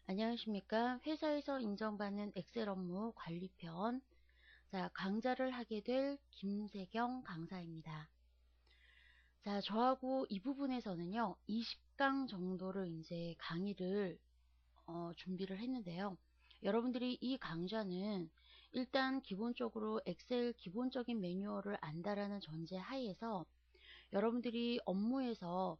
안녕하십니까. 회사에서 인정받는 엑셀 업무 관리편. 자, 강좌를 하게 될 김세경 강사입니다. 자, 저하고 이 부분에서는요, 20강 정도를 이제 강의를 준비를 했는데요. 여러분들이 이 강좌는 일단 기본적으로 엑셀 기본적인 매뉴얼을 안다라는 전제 하에서 여러분들이 업무에서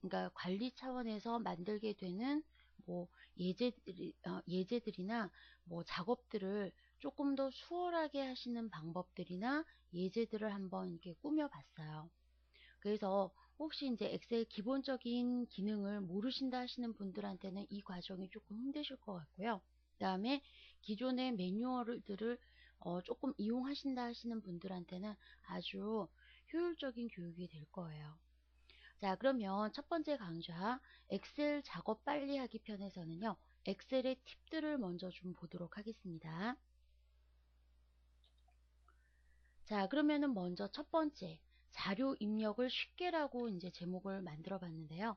그러니까 관리 차원에서 만들게 되는 뭐 예제들이나 뭐 작업들을 조금 더 수월하게 하시는 방법들이나 예제들을 한번 이렇게 꾸며봤어요. 그래서 혹시 이제 엑셀 기본적인 기능을 모르신다 하시는 분들한테는 이 과정이 조금 힘드실 것 같고요. 그 다음에 기존의 매뉴얼들을 조금 이용하신다 하시는 분들한테는 아주 효율적인 교육이 될 거예요. 자, 그러면 첫 번째 강좌 엑셀 작업 빨리 하기 편에서는요. 엑셀의 팁들을 먼저 좀 보도록 하겠습니다. 자, 그러면은 먼저 첫 번째 자료 입력을 쉽게라고 이제 제목을 만들어 봤는데요.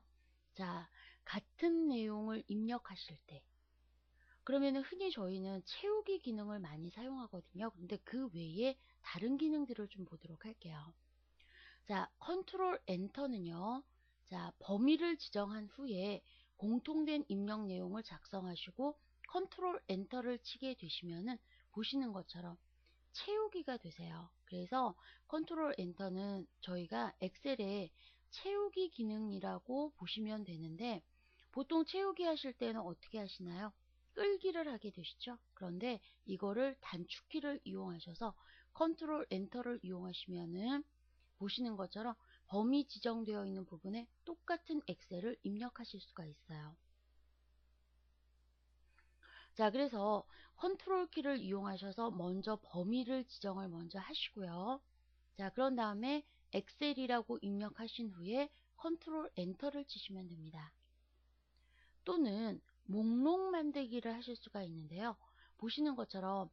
자, 같은 내용을 입력하실 때 그러면은 흔히 저희는 채우기 기능을 많이 사용하거든요. 근데 그 외에 다른 기능들을 좀 보도록 할게요. 자, 컨트롤 엔터는요. 자, 범위를 지정한 후에 공통된 입력 내용을 작성하시고 컨트롤 엔터를 치게 되시면은 보시는 것처럼 채우기가 되세요. 그래서 컨트롤 엔터는 저희가 엑셀의 채우기 기능이라고 보시면 되는데 보통 채우기 하실 때는 어떻게 하시나요? 끌기를 하게 되시죠. 그런데 이거를 단축키를 이용하셔서 컨트롤 엔터를 이용하시면은 보시는 것처럼 범위 지정되어 있는 부분에 똑같은 엑셀을 입력하실 수가 있어요. 자, 그래서 컨트롤 키를 이용하셔서 먼저 범위를 지정을 먼저 하시고요. 자, 그런 다음에 엑셀이라고 입력하신 후에 컨트롤 엔터를 치시면 됩니다. 또는 목록 만들기를 하실 수가 있는데요. 보시는 것처럼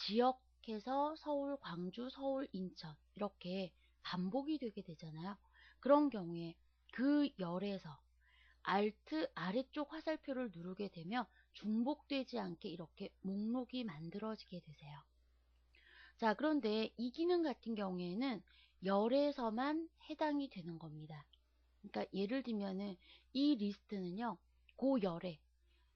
지역에서 서울, 광주, 서울, 인천 이렇게 반복이 되게 되잖아요. 그런 경우에 그 열에서 Alt 아래쪽 화살표를 누르게 되면 중복되지 않게 이렇게 목록이 만들어지게 되세요. 자, 그런데 이 기능 같은 경우에는 열에서만 해당이 되는 겁니다. 그러니까 예를 들면은 이 리스트는요, 그 열에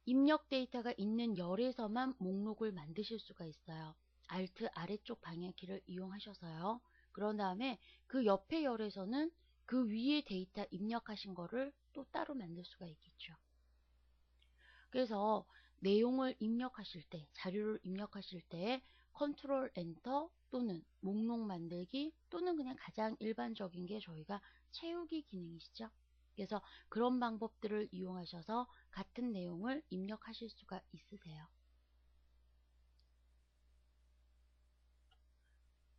입력 데이터가 있는 열에서만 목록을 만드실 수가 있어요. Alt 아래쪽 방향키를 이용하셔서요. 그런 다음에 그 옆에 열에서는 그 위에 데이터 입력하신 거를 또 따로 만들 수가 있겠죠. 그래서 내용을 입력하실 때, 자료를 입력하실 때 컨트롤 엔터 또는 목록 만들기 또는 그냥 가장 일반적인 게 저희가 채우기 기능이시죠. 그래서 그런 방법들을 이용하셔서 같은 내용을 입력하실 수가 있으세요.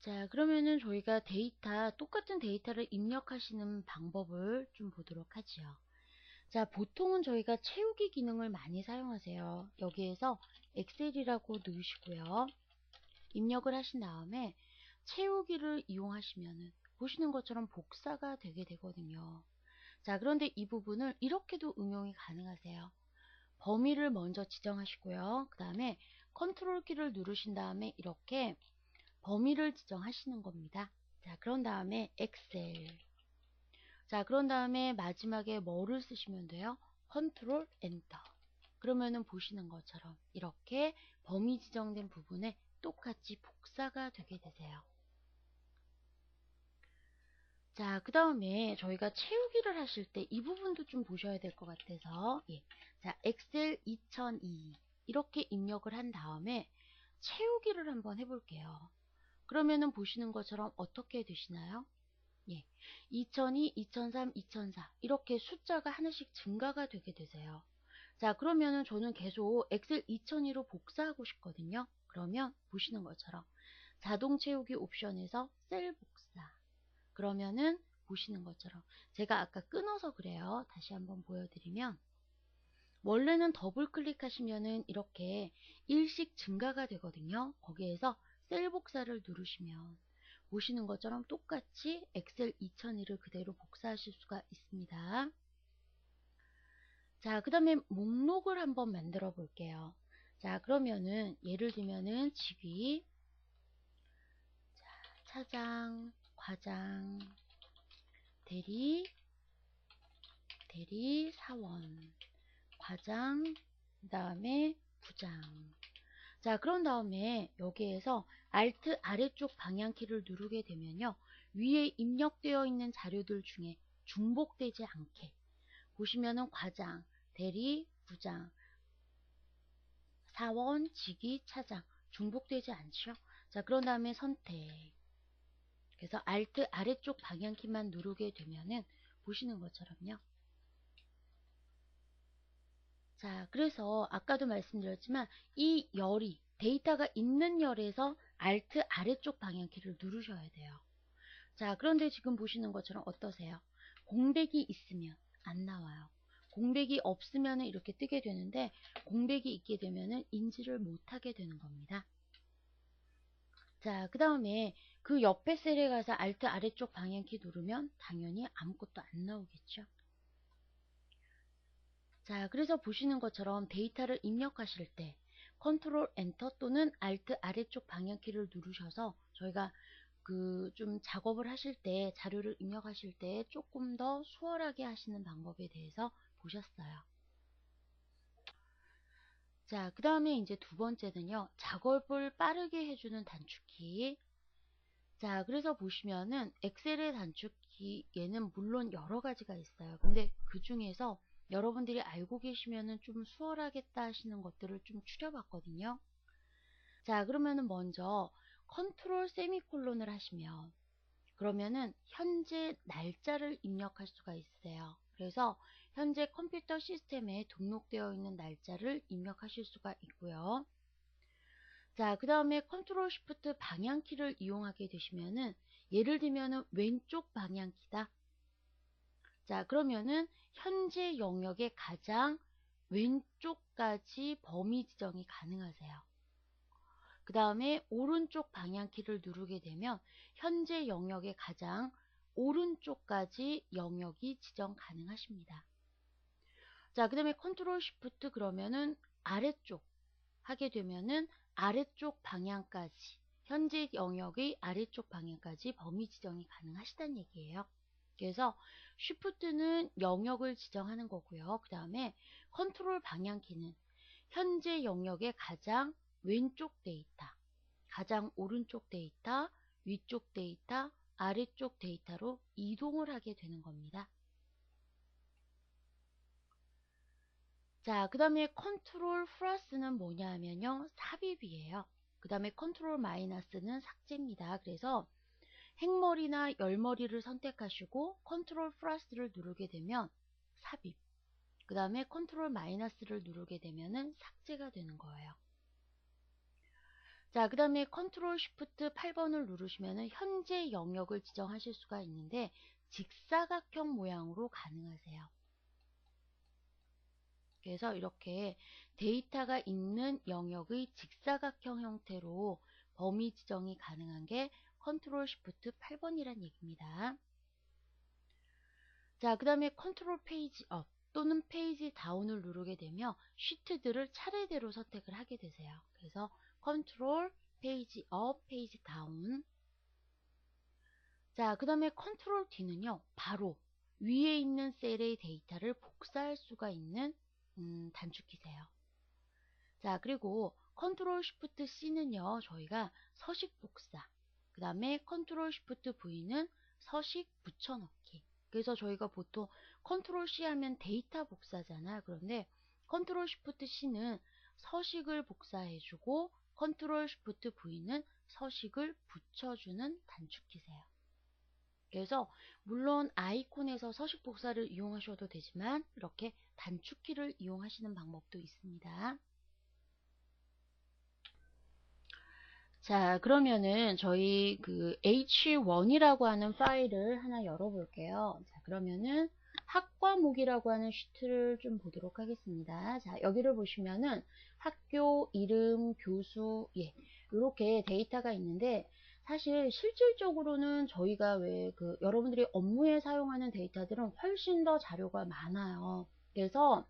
자, 그러면은 저희가 똑같은 데이터를 입력하시는 방법을 좀 보도록 하지요. 자, 보통은 저희가 채우기 기능을 많이 사용하세요. 여기에서 엑셀이라고 넣으시고요. 입력을 하신 다음에 채우기를 이용하시면은 보시는 것처럼 복사가 되게 되거든요. 자, 그런데 이 부분을 이렇게도 응용이 가능하세요. 범위를 먼저 지정하시고요. 그 다음에 컨트롤 키를 누르신 다음에 이렇게 범위를 지정하시는 겁니다. 자, 그런 다음에 엑셀. 자, 그런 다음에 마지막에 뭐를 쓰시면 돼요? 컨트롤 엔터. 그러면은 보시는 것처럼 이렇게 범위 지정된 부분에 똑같이 복사가 되게 되세요. 자, 그 다음에 저희가 채우기를 하실 때 이 부분도 좀 보셔야 될 것 같아서 예. 자, 엑셀 2002 이렇게 입력을 한 다음에 채우기를 한번 해볼게요. 그러면은 보시는 것처럼 어떻게 되시나요? 예. 2002, 2003, 2004 이렇게 숫자가 하나씩 증가가 되게 되세요. 자, 그러면은 저는 계속 엑셀 2002로 복사하고 싶거든요. 그러면 보시는 것처럼 자동 채우기 옵션에서 셀 복사. 그러면은 보시는 것처럼 제가 아까 끊어서 그래요. 다시 한번 보여드리면 원래는 더블 클릭하시면은 이렇게 일씩 증가가 되거든요. 거기에서 셀 복사를 누르시면 보시는 것처럼 똑같이 엑셀 2002를 그대로 복사하실 수가 있습니다. 자, 그 다음에 목록을 한번 만들어 볼게요. 자, 그러면은 예를 들면은 직위, 차장, 과장, 대리, 사원, 과장, 그 다음에 부장. 자, 그런 다음에 여기에서 Alt 아래쪽 방향키를 누르게 되면요. 위에 입력되어 있는 자료들 중에 중복되지 않게 보시면은 과장, 대리, 부장, 사원, 직위, 차장 중복되지 않죠. 자, 그런 다음에 선택. 그래서 Alt 아래쪽 방향키만 누르게 되면은 보시는 것처럼요. 자, 그래서 아까도 말씀드렸지만 이 열이 데이터가 있는 열에서 Alt 아래쪽 방향키를 누르셔야 돼요. 자, 그런데 지금 보시는 것처럼 어떠세요? 공백이 있으면 안 나와요. 공백이 없으면 이렇게 뜨게 되는데 공백이 있게 되면 인지를 못하게 되는 겁니다. 자, 그 다음에 그 옆에 셀에 가서 Alt 아래쪽 방향키 누르면 당연히 아무것도 안 나오겠죠. 자, 그래서 보시는 것처럼 데이터를 입력하실 때 컨트롤 엔터 또는 Alt 아래쪽 방향키를 누르셔서 저희가 그 좀 작업을 하실 때 자료를 입력하실 때 조금 더 수월하게 하시는 방법에 대해서 보셨어요. 자, 그 다음에 이제 두 번째는요. 작업을 빠르게 해주는 단축키. 자, 그래서 보시면은 엑셀의 단축키 얘는 물론 여러 가지가 있어요. 근데 그 중에서 여러분들이 알고 계시면은 좀 수월하겠다 하시는 것들을 좀 추려봤거든요. 자, 그러면은 먼저 컨트롤 세미콜론을 하시면 그러면은 현재 날짜를 입력할 수가 있으세요. 그래서 현재 컴퓨터 시스템에 등록되어 있는 날짜를 입력하실 수가 있고요. 자, 그 다음에 컨트롤 쉬프트 방향키를 이용하게 되시면은 예를 들면은 왼쪽 방향키다. 자, 그러면은 현재 영역의 가장 왼쪽까지 범위 지정이 가능하세요. 그 다음에 오른쪽 방향키를 누르게 되면 현재 영역의 가장 오른쪽까지 영역이 지정 가능하십니다. 자, 그 다음에 컨트롤 쉬프트 그러면은 아래쪽 하게 되면은 아래쪽 방향까지 현재 영역의 아래쪽 방향까지 범위 지정이 가능하시다는 얘기예요. 그래서 쉬프트는 영역을 지정하는 거고요. 그 다음에 컨트롤 방향키는 현재 영역의 가장 왼쪽 데이터, 가장 오른쪽 데이터, 위쪽 데이터, 아래쪽 데이터로 이동을 하게 되는 겁니다. 자, 그 다음에 컨트롤 플러스는 뭐냐 하면요. 삽입이에요. 그 다음에 컨트롤 마이너스는 삭제입니다. 그래서 행머리나 열머리를 선택하시고 컨트롤 플러스를 누르게 되면 삽입. 그 다음에 컨트롤 마이너스를 누르게 되면은 삭제가 되는 거예요. 자, 그 다음에 컨트롤 쉬프트 8번을 누르시면은 현재 영역을 지정하실 수가 있는데 직사각형 모양으로 가능하세요. 그래서 이렇게 데이터가 있는 영역의 직사각형 형태로 범위 지정이 가능한 게 컨트롤 쉬프트 8번이란 얘기입니다. 자, 그 다음에 컨트롤 페이지 업 또는 페이지 다운을 누르게 되면 시트들을 차례대로 선택을 하게 되세요. 그래서 컨트롤 페이지 업, 페이지 다운. 자, 그 다음에 컨트롤 D는요. 바로 위에 있는 셀의 데이터를 복사할 수가 있는 단축키세요. 자, 그리고 컨트롤 쉬프트 C는요. 저희가 서식 복사. 그 다음에 컨트롤 쉬프트 V는 서식 붙여넣기. 그래서 저희가 보통 컨트롤 C 하면 데이터 복사잖아요. 그런데 컨트롤 쉬프트 C는 서식을 복사해주고 컨트롤 쉬프트 V는 서식을 붙여주는 단축키세요. 그래서 물론 아이콘에서 서식 복사를 이용하셔도 되지만 이렇게 단축키를 이용하시는 방법도 있습니다. 자, 그러면은 저희 그 H1이라고 하는 파일을 하나 열어볼게요. 자, 그러면은 학과목이라고 하는 시트를 좀 보도록 하겠습니다. 자, 여기를 보시면은 학교, 이름, 교수, 예, 이렇게 데이터가 있는데 사실 실질적으로는 저희가 왜 그 여러분들이 업무에 사용하는 데이터들은 훨씬 더 자료가 많아요. 그래서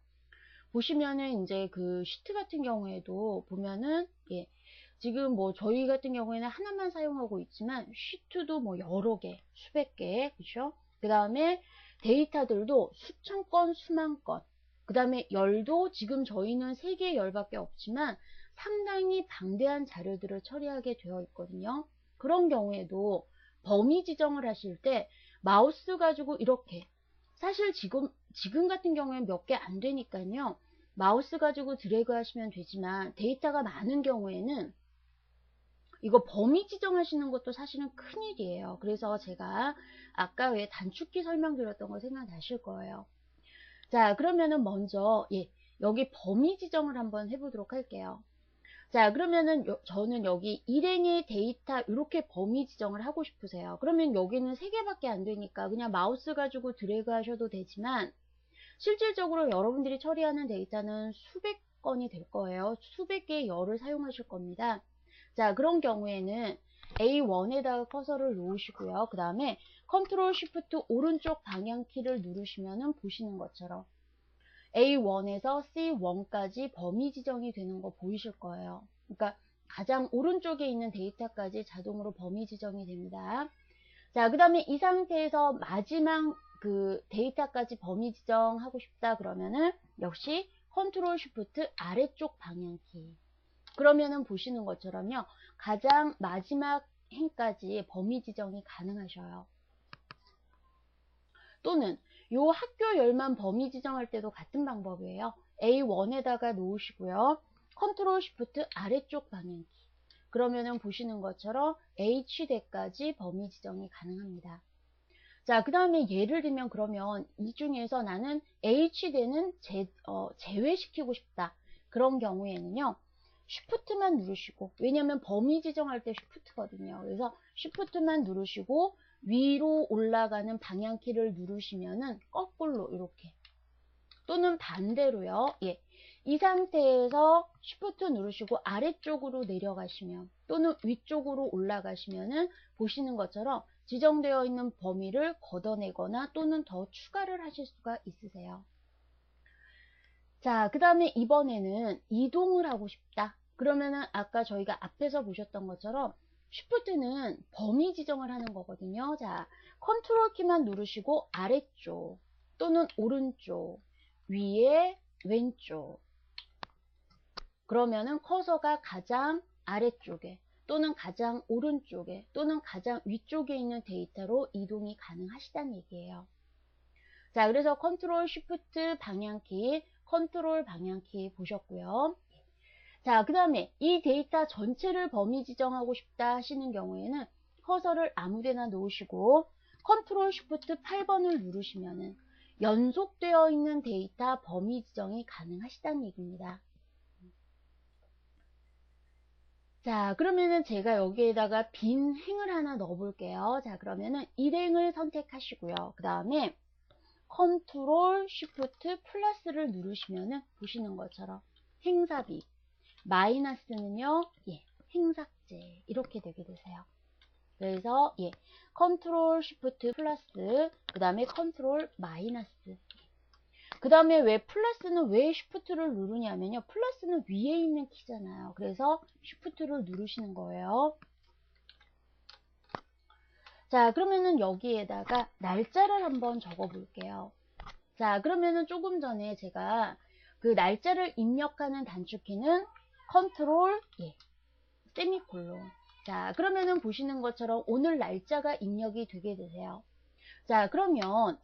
보시면은 이제 그 시트 같은 경우에도 보면은 지금 뭐 저희 같은 경우에는 하나만 사용하고 있지만 시트도 뭐 여러 개, 수백 개, 그렇죠? 그 다음에 데이터들도 수천 건, 수만 건. 그 다음에 열도 지금 저희는 3개의 열밖에 없지만 상당히 방대한 자료들을 처리하게 되어 있거든요. 그런 경우에도 범위 지정을 하실 때 마우스 가지고 이렇게, 사실 지금 같은 경우에는 몇 개 안 되니까요. 마우스 가지고 드래그 하시면 되지만 데이터가 많은 경우에는 이거 범위 지정하시는 것도 사실은 큰일이에요. 그래서 제가 아까 왜 단축키 설명드렸던 거 생각나실 거예요. 자, 그러면은 먼저 여기 범위 지정을 한번 해보도록 할게요. 자, 그러면은 저는 여기 일행의 데이터 이렇게 범위 지정을 하고 싶으세요. 그러면 여기는 3개밖에 안 되니까 그냥 마우스 가지고 드래그 하셔도 되지만 실질적으로 여러분들이 처리하는 데이터는 수백 건이 될 거예요. 수백 개의 열을 사용하실 겁니다. 자, 그런 경우에는 A1에다가 커서를 놓으시고요. 그 다음에 컨트롤 쉬프트 오른쪽 방향키를 누르시면은 보시는 것처럼 A1에서 C1까지 범위 지정이 되는 거 보이실 거예요. 그러니까 가장 오른쪽에 있는 데이터까지 자동으로 범위 지정이 됩니다. 자, 그 다음에 이 상태에서 마지막 그 데이터까지 범위 지정하고 싶다 그러면은 역시 컨트롤 쉬프트 아래쪽 방향키. 그러면은 보시는 것처럼요. 가장 마지막 행까지 범위 지정이 가능하셔요. 또는 요 학교 열만 범위 지정할 때도 같은 방법이에요. A1에다가 놓으시고요. 컨트롤 쉬프트 아래쪽 방향키. 그러면은 보시는 것처럼 H대까지 범위 지정이 가능합니다. 자, 그 다음에 예를 들면 그러면 이 중에서 나는 H대는 제외시키고 싶다. 그런 경우에는요. 쉬프트만 누르시고, 왜냐면 범위 지정할 때 쉬프트거든요. 그래서 쉬프트만 누르시고 위로 올라가는 방향키를 누르시면은 거꾸로 이렇게, 또는 반대로요. 이 상태에서 쉬프트 누르시고 아래쪽으로 내려가시면 또는 위쪽으로 올라가시면은 보시는 것처럼 지정되어 있는 범위를 걷어내거나 또는 더 추가를 하실 수가 있으세요. 자, 그 다음에 이번에는 이동을 하고 싶다. 그러면은 아까 저희가 앞에서 보셨던 것처럼 쉬프트는 범위 지정을 하는 거거든요. 자, 컨트롤 키만 누르시고 아래쪽 또는 오른쪽, 위에, 왼쪽. 그러면은 커서가 가장 아래쪽에 또는 가장 오른쪽에 또는 가장 위쪽에 있는 데이터로 이동이 가능하시다는 얘기예요. 자, 그래서 컨트롤 쉬프트 방향키, 컨트롤 방향키 보셨고요. 자, 그 다음에 이 데이터 전체를 범위 지정하고 싶다 하시는 경우에는 커서를 아무데나 놓으시고 컨트롤 쉬프트 8번을 누르시면은 연속되어 있는 데이터 범위 지정이 가능하시다는 얘기입니다. 자, 그러면은 제가 여기에다가 빈 행을 하나 넣어 볼게요. 자, 그러면은 일행을 선택하시고요. 그 다음에 컨트롤 쉬프트 플러스를 누르시면은 보시는 것처럼 행사비, 마이너스는요, 행삭제 이렇게 되게 되세요. 그래서 컨트롤 쉬프트 플러스, 그 다음에 컨트롤 마이너스. 그 다음에 왜 플러스는 왜 쉬프트를 누르냐면요, 플러스는 위에 있는 키잖아요. 그래서 쉬프트를 누르시는 거예요. 자, 그러면은 여기에다가 날짜를 한번 적어 볼게요. 자, 그러면은 조금 전에 제가 그 날짜를 입력하는 단축키는 컨트롤 세미콜론. 자, 그러면은 보시는 것처럼 오늘 날짜가 입력이 되게 되세요. 자, 그러면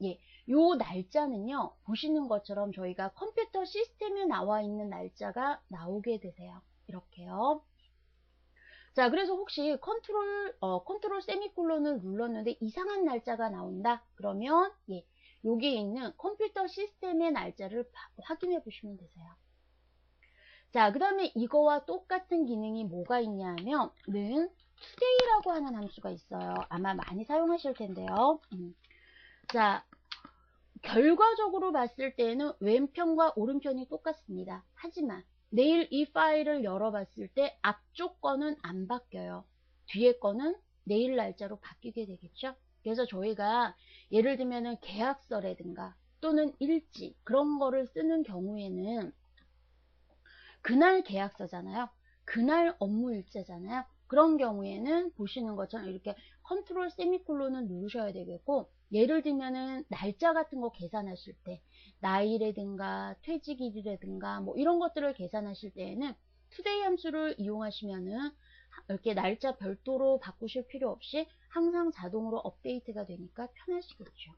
요 날짜는요, 보시는 것처럼 저희가 컴퓨터 시스템에 나와 있는 날짜가 나오게 되세요. 이렇게요. 자, 그래서 혹시 컨트롤 세미콜론을 눌렀는데 이상한 날짜가 나온다? 그러면 여기에 있는 컴퓨터 시스템의 날짜를 확인해 보시면 되세요. 자, 그 다음에 이거와 똑같은 기능이 뭐가 있냐면 는 today라고 하는 함수가 있어요. 아마 많이 사용하실 텐데요. 자, 결과적으로 봤을 때는 왼편과 오른편이 똑같습니다. 하지만 내일 이 파일을 열어봤을 때 앞쪽 거는 안 바뀌어요. 뒤에 거는 내일 날짜로 바뀌게 되겠죠. 그래서 저희가 예를 들면은 계약서라든가 또는 일지 그런 거를 쓰는 경우에는 그날 계약서잖아요. 그날 업무 일자잖아요. 그런 경우에는 보시는 것처럼 이렇게 컨트롤 세미콜론을 누르셔야 되겠고, 예를 들면은 날짜 같은 거 계산하실 때 나이라든가 퇴직일이라든가 뭐 이런 것들을 계산하실 때에는 투데이 함수를 이용하시면은 이렇게 날짜 별도로 바꾸실 필요 없이 항상 자동으로 업데이트가 되니까 편하시겠죠.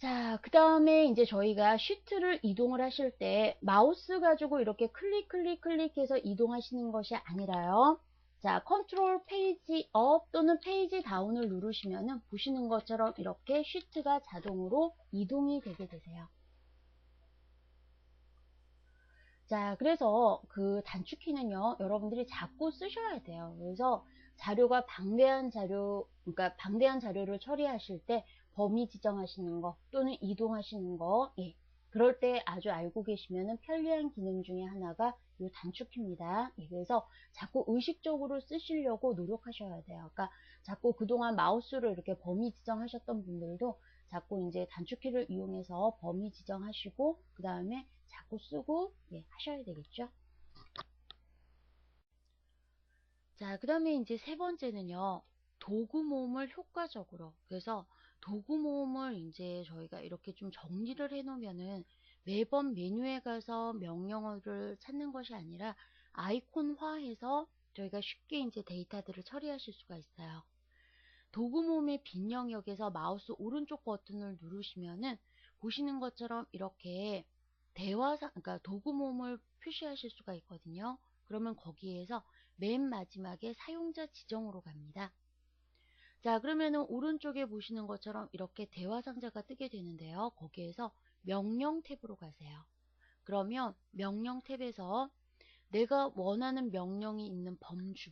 자, 그 다음에 이제 저희가 시트를 이동을 하실 때 마우스 가지고 이렇게 클릭해서 이동하시는 것이 아니라요. 자, 컨트롤 페이지 업 또는 페이지 다운을 누르시면은 보시는 것처럼 이렇게 시트가 자동으로 이동이 되게 되세요. 자, 그래서 그 단축키는요, 여러분들이 자꾸 쓰셔야 돼요. 그래서 자료가 방대한 자료, 그러니까 방대한 자료를 처리하실 때 범위 지정하시는 거 또는 이동하시는 거, 예. 그럴 때 아주 알고 계시면은 편리한 기능 중에 하나가 이 단축키입니다. 예, 그래서 자꾸 의식적으로 쓰시려고 노력하셔야 돼요. 그러니까 자꾸 그동안 마우스로 이렇게 범위 지정하셨던 분들도 자꾸 이제 단축키를 이용해서 범위 지정하시고 그 다음에 자꾸 쓰고 예, 하셔야 되겠죠. 자, 그 다음에 이제 세 번째는요. 도구 모음을 효과적으로. 그래서 도구 모음을 이제 저희가 이렇게 좀 정리를 해 놓으면은 매번 메뉴에 가서 명령어를 찾는 것이 아니라 아이콘화해서 저희가 쉽게 이제 데이터들을 처리하실 수가 있어요. 도구 모음의 빈 영역에서 마우스 오른쪽 버튼을 누르시면은 보시는 것처럼 이렇게 대화상, 그러니까 도구 모음을 표시하실 수가 있거든요. 그러면 거기에서 맨 마지막에 사용자 지정으로 갑니다. 자, 그러면은 오른쪽에 보시는 것처럼 이렇게 대화 상자가 뜨게 되는데요. 거기에서 명령 탭으로 가세요. 그러면 명령 탭에서 내가 원하는 명령이 있는 범주.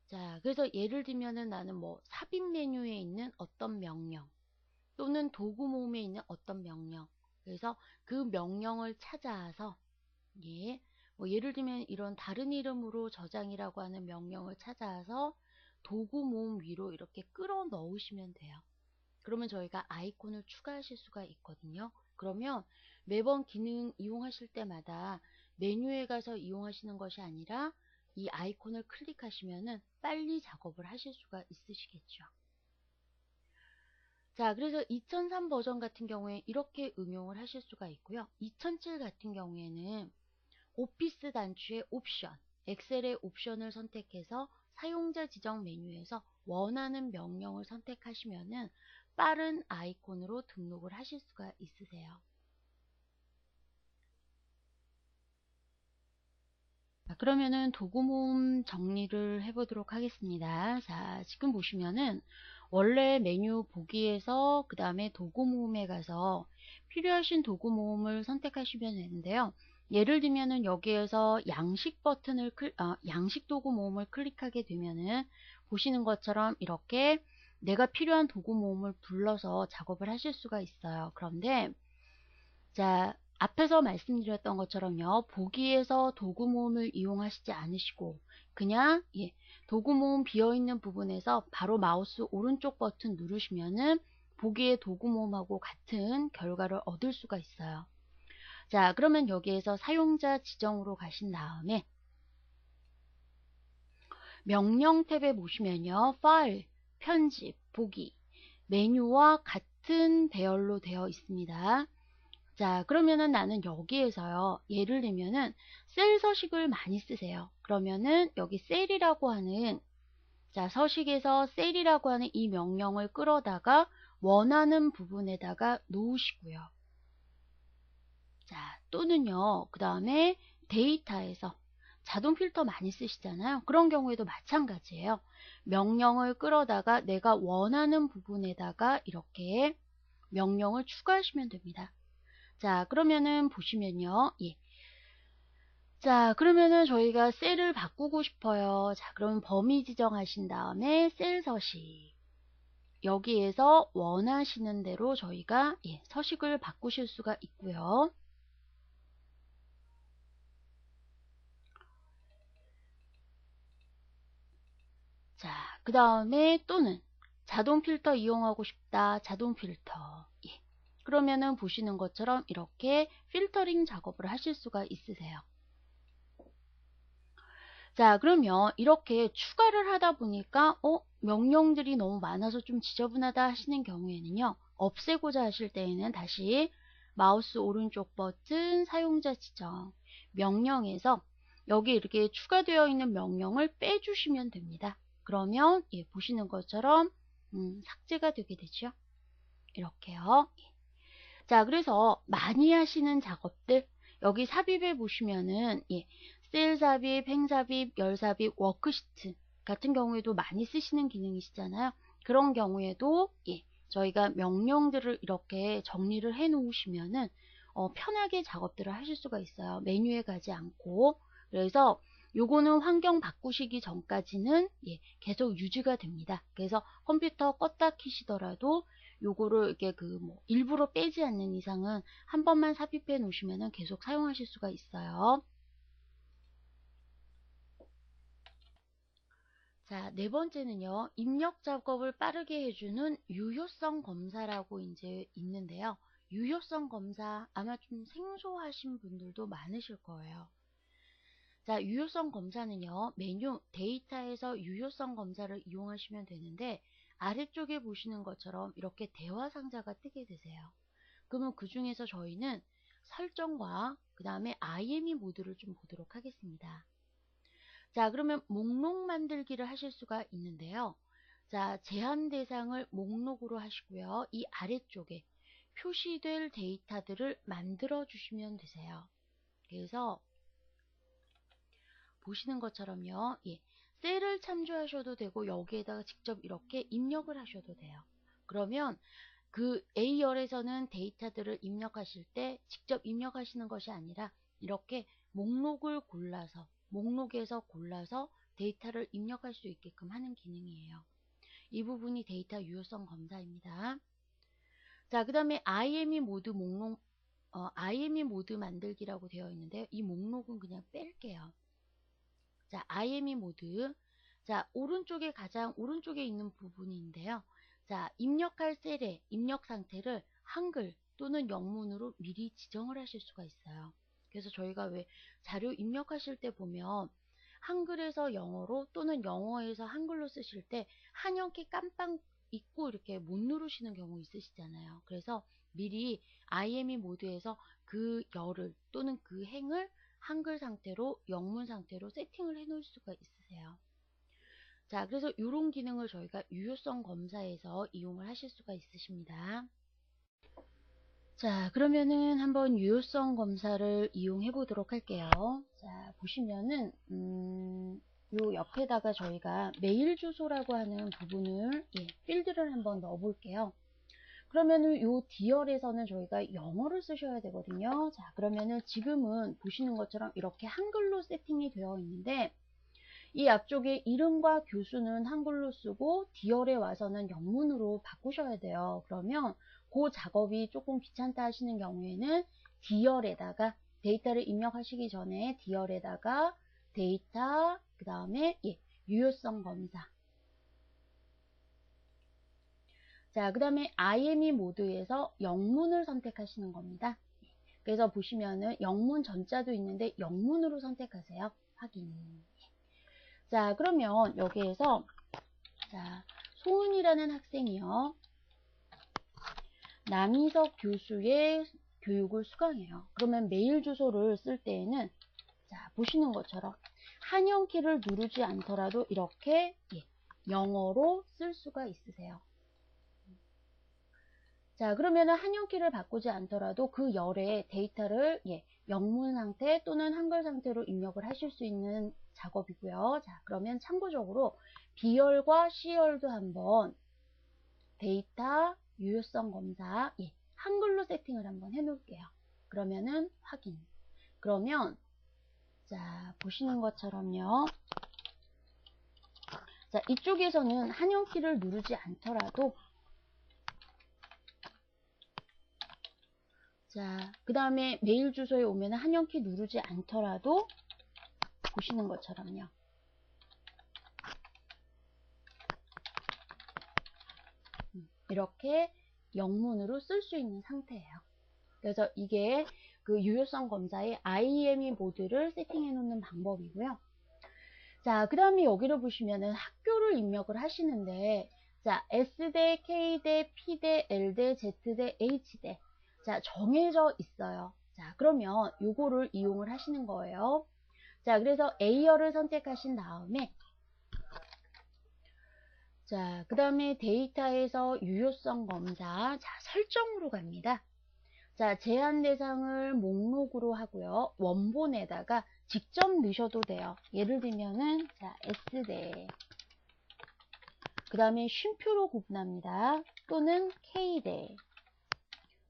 자, 그래서 예를 들면은 나는 뭐 삽입 메뉴에 있는 어떤 명령 또는 도구 모음에 있는 어떤 명령. 그래서 그 명령을 찾아서 예, 뭐 예를 들면 이런 다른 이름으로 저장이라고 하는 명령을 찾아서 도구 모음 위로 이렇게 끌어 넣으시면 돼요. 그러면 저희가 아이콘을 추가하실 수가 있거든요. 그러면 매번 기능 이용하실 때마다 메뉴에 가서 이용하시는 것이 아니라 이 아이콘을 클릭하시면은 빨리 작업을 하실 수가 있으시겠죠. 자, 그래서 2003 버전 같은 경우에 이렇게 응용을 하실 수가 있고요. 2007 같은 경우에는 오피스 단추의 옵션, 엑셀의 옵션을 선택해서 사용자 지정 메뉴에서 원하는 명령을 선택하시면은 빠른 아이콘으로 등록을 하실 수가 있으세요. 자, 그러면은 도구 모음 정리를 해보도록 하겠습니다. 자, 지금 보시면은 원래 메뉴 보기에서 그 다음에 도구 모음에 가서 필요하신 도구 모음을 선택하시면 되는데요. 예를 들면은 여기에서 양식 버튼을 양식 도구 모음을 클릭하게 되면은 보시는 것처럼 이렇게 내가 필요한 도구 모음을 불러서 작업을 하실 수가 있어요. 그런데 자, 앞에서 말씀드렸던 것처럼요. 보기에서 도구 모음을 이용하시지 않으시고 그냥 예, 도구 모음 비어있는 부분에서 바로 마우스 오른쪽 버튼 누르시면은 보기의 도구 모음하고 같은 결과를 얻을 수가 있어요. 자, 그러면 여기에서 사용자 지정으로 가신 다음에 명령 탭에 보시면요. 파일, 편집, 보기, 메뉴와 같은 배열로 되어 있습니다. 자, 그러면은 나는 여기에서요. 예를 들면은 셀 서식을 많이 쓰세요. 그러면은 여기 셀이라고 하는 자, 서식에서 셀이라고 하는 이 명령을 끌어다가 원하는 부분에다가 놓으시고요. 자, 또는요. 그 다음에 데이터에서 자동 필터 많이 쓰시잖아요. 그런 경우에도 마찬가지예요. 명령을 끌어다가 내가 원하는 부분에다가 이렇게 명령을 추가하시면 됩니다. 자, 그러면은 보시면요. 예. 자, 그러면은 저희가 셀을 바꾸고 싶어요. 자, 그러면 범위 지정하신 다음에 셀 서식. 여기에서 원하시는 대로 저희가 예, 서식을 바꾸실 수가 있고요. 자, 그 다음에 또는 자동 필터 이용하고 싶다. 자동 필터. 예. 그러면은 보시는 것처럼 이렇게 필터링 작업을 하실 수가 있으세요. 자, 그러면 이렇게 추가를 하다 보니까 명령들이 너무 많아서 좀 지저분하다 하시는 경우에는요. 없애고자 하실 때에는 다시 마우스 오른쪽 버튼 사용자 지정 명령에서 여기 이렇게 추가되어 있는 명령을 빼주시면 됩니다. 그러면 예, 보시는 것처럼 삭제가 되게 되죠. 이렇게요. 자, 그래서 많이 하시는 작업들 여기 삽입에 보시면은 예, 셀 삽입, 행 삽입, 열 삽입, 워크시트 같은 경우에도 많이 쓰시는 기능이시잖아요. 그런 경우에도 예, 저희가 명령들을 이렇게 정리를 해 놓으시면은 편하게 작업들을 하실 수가 있어요. 메뉴에 가지 않고. 그래서 요거는 환경 바꾸시기 전까지는 예, 계속 유지가 됩니다. 그래서 컴퓨터 껐다 키시더라도 요거를 이렇게 일부러 빼지 않는 이상은 한 번만 삽입해 놓으시면 계속 사용하실 수가 있어요. 자, 네 번째는요. 입력 작업을 빠르게 해주는 유효성 검사라고 이제 있는데요. 유효성 검사 아마 좀 생소하신 분들도 많으실 거예요. 자, 유효성 검사는요. 메뉴 데이터에서 유효성 검사를 이용하시면 되는데 아래쪽에 보시는 것처럼 이렇게 대화 상자가 뜨게 되세요. 그러면 그 중에서 저희는 설정과 그 다음에 IME 모드를 좀 보도록 하겠습니다. 자, 그러면 목록 만들기를 하실 수가 있는데요. 자, 제한 대상을 목록으로 하시고요. 이 아래쪽에 표시될 데이터들을 만들어 주시면 되세요. 그래서 보시는 것처럼요. 예, 셀을 참조하셔도 되고 여기에다가 직접 이렇게 입력을 하셔도 돼요. 그러면 그 A열에서는 데이터들을 입력하실 때 직접 입력하시는 것이 아니라 이렇게 목록을 골라서 목록에서 골라서 데이터를 입력할 수 있게끔 하는 기능이에요. 이 부분이 데이터 유효성 검사입니다. 자, 그 다음에 IME 모드 목록 IME 모드 만들기라고 되어 있는데요. 이 목록은 그냥 뺄게요. 자, IME 모드. 자, 오른쪽에 가장 오른쪽에 있는 부분인데요. 자, 입력할 셀의 입력 상태를 한글 또는 영문으로 미리 지정을 하실 수가 있어요. 그래서 저희가 왜 자료 입력하실 때 보면 한글에서 영어로 또는 영어에서 한글로 쓰실 때 한영키 깜빡 잊고 이렇게 못 누르시는 경우 있으시잖아요. 그래서 미리 IME 모드에서 그 열을 또는 그 행을 한글 상태로 영문 상태로 세팅을 해 놓을 수가 있으세요. 자, 그래서 이런 기능을 저희가 유효성 검사에서 이용을 하실 수가 있으십니다. 자, 그러면은 한번 유효성 검사를 이용해 보도록 할게요. 자, 보시면은 요 옆에다가 저희가 메일 주소라고 하는 부분을 필드를 한번 넣어 볼게요. 그러면은 요 D열에서는 저희가 영어를 쓰셔야 되거든요. 자, 그러면은 지금은 보시는 것처럼 이렇게 한글로 세팅이 되어 있는데 이 앞쪽에 이름과 교수는 한글로 쓰고 D열에 와서는 영문으로 바꾸셔야 돼요. 그러면 그 작업이 조금 귀찮다 하시는 경우에는 D열에다가 데이터를 입력하시기 전에 D열에다가 데이터 그 다음에 유효성 검사 자, 그 다음에 IME 모드에서 영문을 선택하시는 겁니다. 그래서 보시면은 영문 전자도 있는데 영문으로 선택하세요. 확인. 자, 그러면 여기에서 자, 소은이라는 학생이요. 남희석 교수의 교육을 수강해요. 그러면 메일 주소를 쓸 때에는 자, 보시는 것처럼 한영키를 누르지 않더라도 이렇게 영어로 쓸 수가 있으세요. 자, 그러면은 한영키를 바꾸지 않더라도 그 열에 데이터를 영문 상태 또는 한글 상태로 입력을 하실 수 있는 작업이고요. 자, 그러면 참고적으로 B열과 C열도 한번 데이터 유효성 검사 한글로 세팅을 한번 해 놓을게요. 그러면은 확인. 그러면 자, 보시는 것처럼요. 자, 이쪽에서는 한영키를 누르지 않더라도 자, 그 다음에 메일 주소에 오면 한영키 누르지 않더라도 보시는 것처럼요. 이렇게 영문으로 쓸 수 있는 상태예요. 그래서 이게 그 유효성 검사의 IME 모드를 세팅해 놓는 방법이고요. 자, 그 다음에 여기를 보시면은 학교를 입력을 하시는데, 자, S대, K대, P대, L대, Z대, H대. 자, 정해져 있어요. 자, 그러면 요거를 이용을 하시는 거예요. 자, 그래서 A열을 선택하신 다음에, 자, 그 다음에 데이터에서 유효성 검사, 자, 설정으로 갑니다. 자, 제한 대상을 목록으로 하고요. 원본에다가 직접 넣으셔도 돼요. 예를 들면은, 자, S대. 그 다음에 쉼표로 구분합니다. 또는 K대.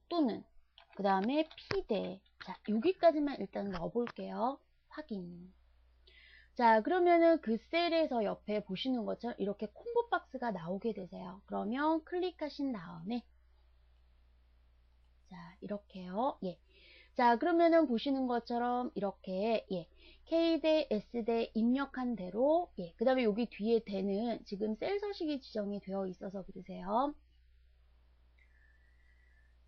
또는, 그 다음에 P대. 자, 여기까지만 일단 넣어볼게요. 확인. 자, 그러면은 그 셀에서 옆에 보시는 것처럼 이렇게 콤보 박스가 나오게 되세요. 그러면 클릭하신 다음에, 자, 이렇게요. 예. 자, 그러면은 보시는 것처럼 이렇게, 예. K대, S대 입력한 대로, 예. 그 다음에 여기 뒤에 대는 지금 셀 서식이 지정이 되어 있어서 그러세요.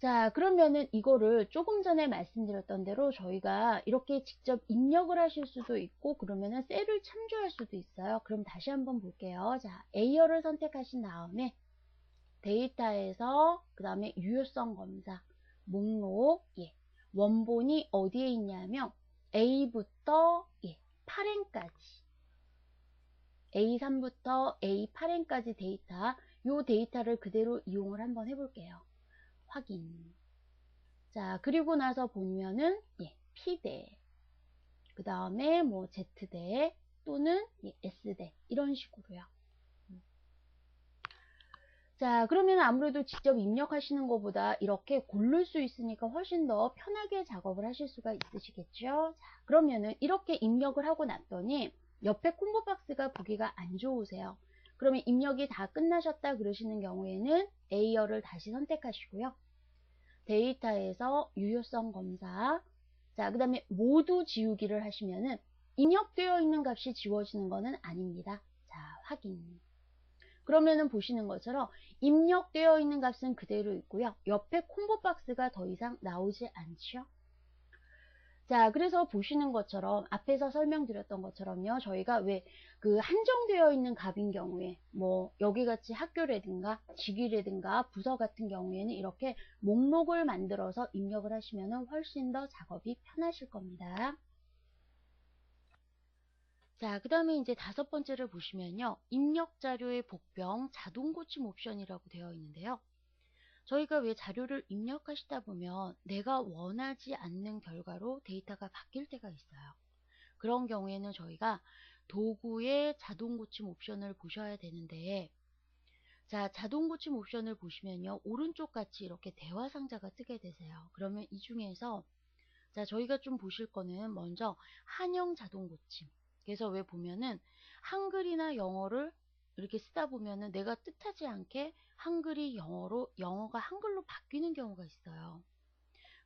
자, 그러면은 이거를 조금 전에 말씀드렸던 대로 저희가 이렇게 직접 입력을 하실 수도 있고, 그러면은 셀을 참조할 수도 있어요. 그럼 다시 한번 볼게요. 자, A열을 선택하신 다음에 데이터에서 그 다음에 유효성 검사 목록, 예. 원본이 어디에 있냐면 A부터, 예. 8행까지, A3부터 A8행까지 데이터, 요 데이터를 그대로 이용을 한번 해볼게요. 확인. 자, 그리고 나서 보면은, 예, P대, 그 다음에 뭐 Z대, 또는 예, S대, 이런 식으로요. 자, 그러면 아무래도 직접 입력하시는 것보다 이렇게 고를 수 있으니까 훨씬 더 편하게 작업을 하실 수가 있으시겠죠? 자, 그러면은 이렇게 입력을 하고 났더니 옆에 콤보 박스가 보기가 안 좋으세요. 그러면 입력이 다 끝나셨다 그러시는 경우에는 A열을 다시 선택하시고요. 데이터에서 유효성 검사, 자, 그 다음에 모두 지우기를 하시면은 입력되어 있는 값이 지워지는 것은 아닙니다. 자, 확인. 그러면은 보시는 것처럼 입력되어 있는 값은 그대로 있고요. 옆에 콤보 박스가 더 이상 나오지 않죠. 자, 그래서 보시는 것처럼 앞에서 설명드렸던 것처럼요. 저희가 왜 그 한정되어 있는 값인 경우에 뭐 여기 같이 학교라든가 직위라든가 부서 같은 경우에는 이렇게 목록을 만들어서 입력을 하시면 훨씬 더 작업이 편하실 겁니다. 자, 그 다음에 이제 다섯 번째를 보시면요. 입력 자료의 복병 자동 고침 옵션이라고 되어 있는데요. 저희가 왜 자료를 입력하시다 보면 내가 원하지 않는 결과로 데이터가 바뀔 때가 있어요. 그런 경우에는 저희가 도구의 자동 고침 옵션을 보셔야 되는데, 자, 자동 고침 옵션을 보시면요. 오른쪽 같이 이렇게 대화 상자가 뜨게 되세요. 그러면 이 중에서 자, 저희가 좀 보실 거는 먼저 한영 자동 고침. 그래서 왜 보면은 한글이나 영어를 이렇게 쓰다 보면은 내가 뜻하지 않게 한글이 영어로, 영어가 한글로 바뀌는 경우가 있어요.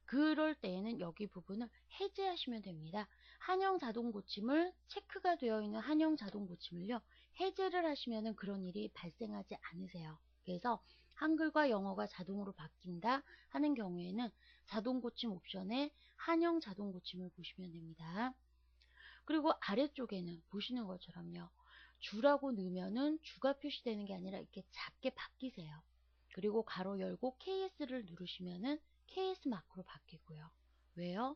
그럴 때에는 여기 부분을 해제하시면 됩니다. 한영 자동 고침을 체크가 되어 있는 한영 자동 고침을요. 해제를 하시면은 그런 일이 발생하지 않으세요. 그래서 한글과 영어가 자동으로 바뀐다 하는 경우에는 자동 고침 옵션에 한영 자동 고침을 보시면 됩니다. 그리고 아래쪽에는 보시는 것처럼요. 주라고 넣으면은 주가 표시되는 게 아니라 이렇게 작게 바뀌세요. 그리고 가로 열고 KS를 누르시면은 KS 마크로 바뀌고요. 왜요?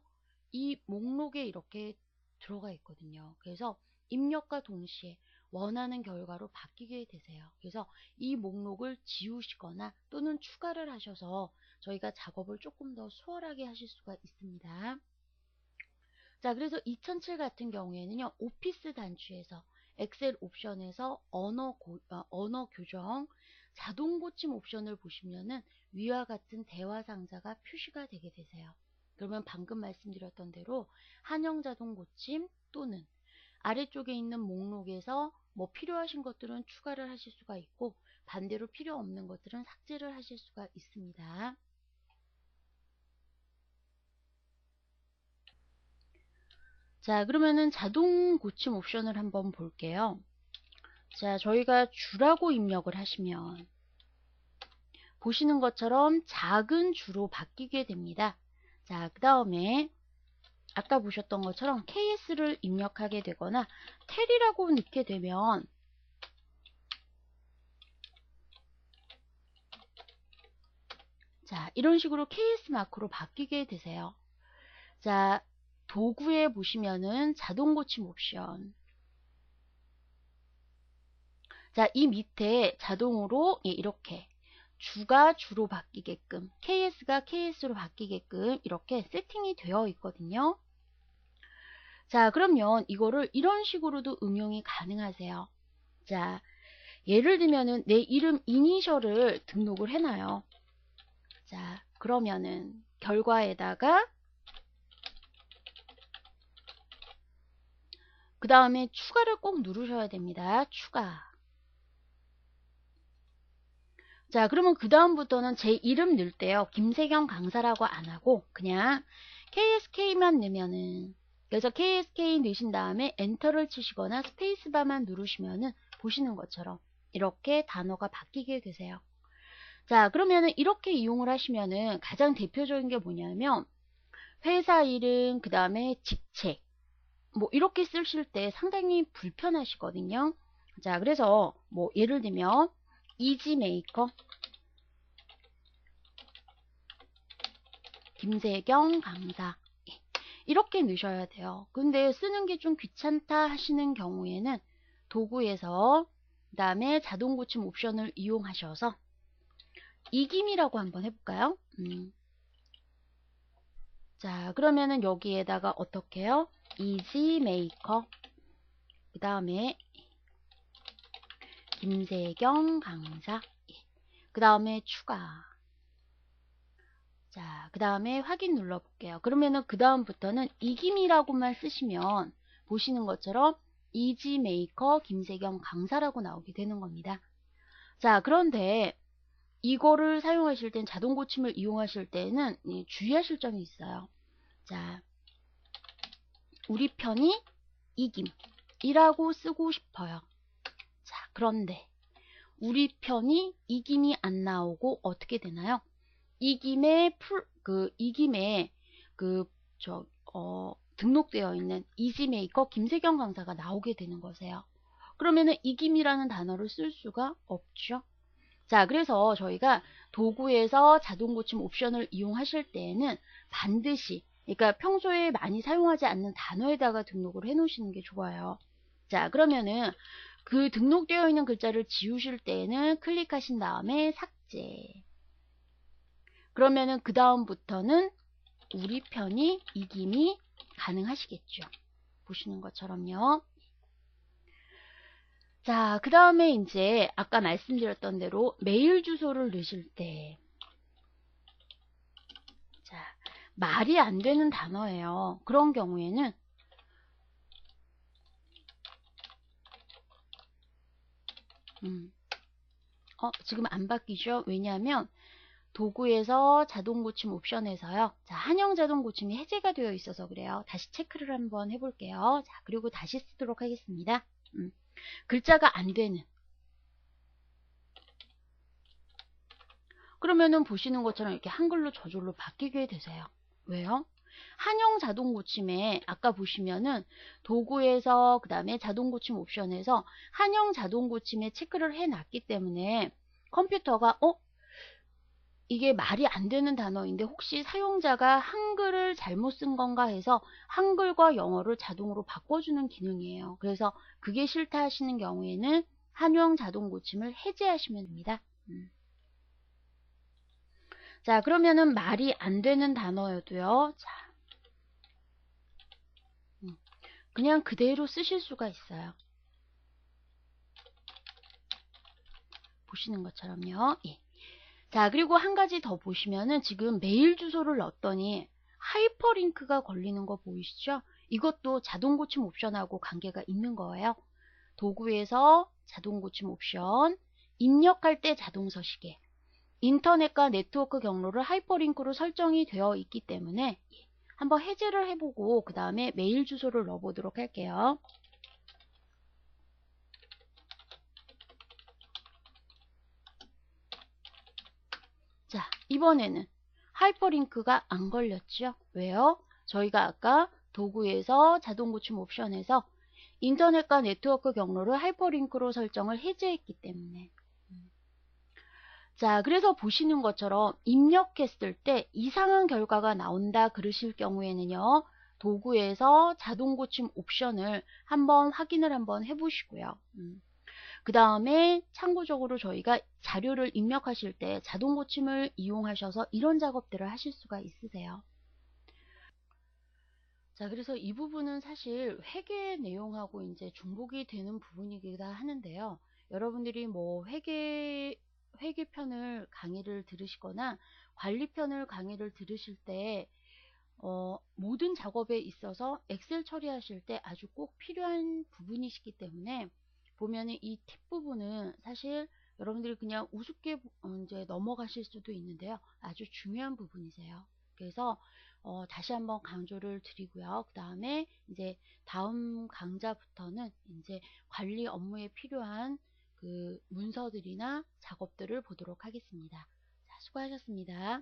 이 목록에 이렇게 들어가 있거든요. 그래서 입력과 동시에 원하는 결과로 바뀌게 되세요. 그래서 이 목록을 지우시거나 또는 추가를 하셔서 저희가 작업을 조금 더 수월하게 하실 수가 있습니다. 자, 그래서 2007 같은 경우에는요, 오피스 단추에서 엑셀 옵션에서 언어 교정, 자동 고침 옵션을 보시면은 위와 같은 대화 상자가 표시가 되게 되세요. 그러면 방금 말씀드렸던 대로 한영 자동 고침 또는 아래쪽에 있는 목록에서 뭐 필요하신 것들은 추가를 하실 수가 있고 반대로 필요 없는 것들은 삭제를 하실 수가 있습니다. 자, 그러면은 자동 고침 옵션을 한번 볼게요. 자, 저희가 주라고 입력을 하시면 보시는 것처럼 작은 주로 바뀌게 됩니다. 자, 그 다음에 아까 보셨던 것처럼 KS를 입력하게 되거나 텔이라고 넣게 되면 자, 이런 식으로 KS 마크로 바뀌게 되세요. 자, 도구에 보시면은 자동 고침 옵션. 자, 이 밑에 자동으로 이렇게 주가 주로 바뀌게끔, KS가 KS로 바뀌게끔 이렇게 세팅이 되어 있거든요. 자, 그러면 이거를 이런 식으로도 응용이 가능하세요. 자, 예를 들면은 내 이름 이니셜을 등록을 해놔요. 자, 그러면은 결과에다가 그 다음에 추가를 꼭 누르셔야 됩니다. 추가. 자, 그러면 그 다음부터는 제 이름 넣을 때요. 김세경 강사라고 안 하고 그냥 KSK만 넣으면은, 그래서 KSK 넣으신 다음에 엔터를 치시거나 스페이스바만 누르시면은 보시는 것처럼 이렇게 단어가 바뀌게 되세요. 자, 그러면은 이렇게 이용을 하시면은 가장 대표적인 게 뭐냐면 회사 이름, 그 다음에 직책 뭐 이렇게 쓰실 때 상당히 불편하시거든요. 자, 그래서 뭐 예를 들면 이지메이커 김세경 강사 이렇게 넣으셔야 돼요. 근데 쓰는 게 좀 귀찮다 하시는 경우에는 도구에서 그 다음에 자동 고침 옵션을 이용하셔서 이김이라고 한번 해볼까요? 자, 그러면은 여기에다가 어떻게 해요? 이지메이커 그 다음에 김세경 강사 그 다음에 추가. 자, 그 다음에 확인 눌러볼게요. 그러면은 그 다음부터는 이김이라고만 쓰시면 보시는 것처럼 이지메이커 김세경 강사라고 나오게 되는 겁니다. 자, 그런데 이거를 사용하실 땐 자동 고침을 이용하실 때는 주의하실 점이 있어요. 자, 우리 편이 이김이라고 쓰고 싶어요. 자, 그런데 우리 편이 이김이 안 나오고 어떻게 되나요? 이김에 등록되어 있는 이지메이커 김세경 강사가 나오게 되는 거세요. 그러면은 이김이라는 단어를 쓸 수가 없죠. 자, 그래서 저희가 도구에서 자동 고침 옵션을 이용하실 때에는 반드시, 그러니까 평소에 많이 사용하지 않는 단어에다가 등록을 해 놓으시는 게 좋아요. 자, 그러면은 그 등록되어 있는 글자를 지우실 때에는 클릭하신 다음에 삭제. 그러면은 그 다음부터는 우리 편이 이김이 가능하시겠죠. 보시는 것처럼요. 자, 그 다음에 이제 아까 말씀드렸던 대로 메일 주소를 넣으실 때, 자, 말이 안 되는 단어예요. 그런 경우에는 지금 안 바뀌죠? 왜냐하면 도구에서 자동 고침 옵션에서요. 자, 한영 자동 고침이 해제가 되어 있어서 그래요. 다시 체크를 한번 해볼게요. 자, 그리고 다시 쓰도록 하겠습니다. 글자가 안 되는. 그러면은 보시는 것처럼 이렇게 한글로 저절로 바뀌게 되세요. 왜요? 한영 자동 고침에 아까 보시면은 도구에서 그 다음에 자동 고침 옵션에서 한영 자동 고침에 체크를 해 놨기 때문에 컴퓨터가 이게 말이 안 되는 단어인데 혹시 사용자가 한글을 잘못 쓴 건가 해서 한글과 영어를 자동으로 바꿔주는 기능이에요. 그래서 그게 싫다 하시는 경우에는 한영 자동 고침을 해제하시면 됩니다. 자, 그러면은 말이 안 되는 단어여도요. 자, 그냥 그대로 쓰실 수가 있어요. 보시는 것처럼요. 예. 자, 그리고 한 가지 더 보시면은 지금 메일 주소를 넣었더니 하이퍼링크가 걸리는 거 보이시죠? 이것도 자동 고침 옵션하고 관계가 있는 거예요. 도구에서 자동 고침 옵션, 입력할 때 자동 서식에 인터넷과 네트워크 경로를 하이퍼링크로 설정이 되어 있기 때문에 한번 해제를 해보고 그 다음에 메일 주소를 넣어보도록 할게요. 이번에는 하이퍼링크가 안 걸렸죠. 왜요? 저희가 아까 도구에서 자동 고침 옵션에서 인터넷과 네트워크 경로를 하이퍼링크로 설정을 해제했기 때문에. 자, 그래서 보시는 것처럼 입력했을 때 이상한 결과가 나온다 그러실 경우에는요, 도구에서 자동 고침 옵션을 한번 확인을 한번 해보시고요. 그 다음에 참고적으로 저희가 자료를 입력하실 때 자동 고침을 이용하셔서 이런 작업들을 하실 수가 있으세요. 자, 그래서 이 부분은 사실 회계 내용하고 이제 중복이 되는 부분이기도 하는데요. 여러분들이 뭐 회계편을 강의를 들으시거나 관리편을 강의를 들으실 때 모든 작업에 있어서 엑셀 처리하실 때 아주 꼭 필요한 부분이시기 때문에 보면은 이 팁 부분은 사실 여러분들이 그냥 우습게 이제 넘어가실 수도 있는데요. 아주 중요한 부분이세요. 그래서 다시 한번 강조를 드리고요. 그 다음에 이제 다음 강좌부터는 이제 관리 업무에 필요한 그 문서들이나 작업들을 보도록 하겠습니다. 자, 수고하셨습니다.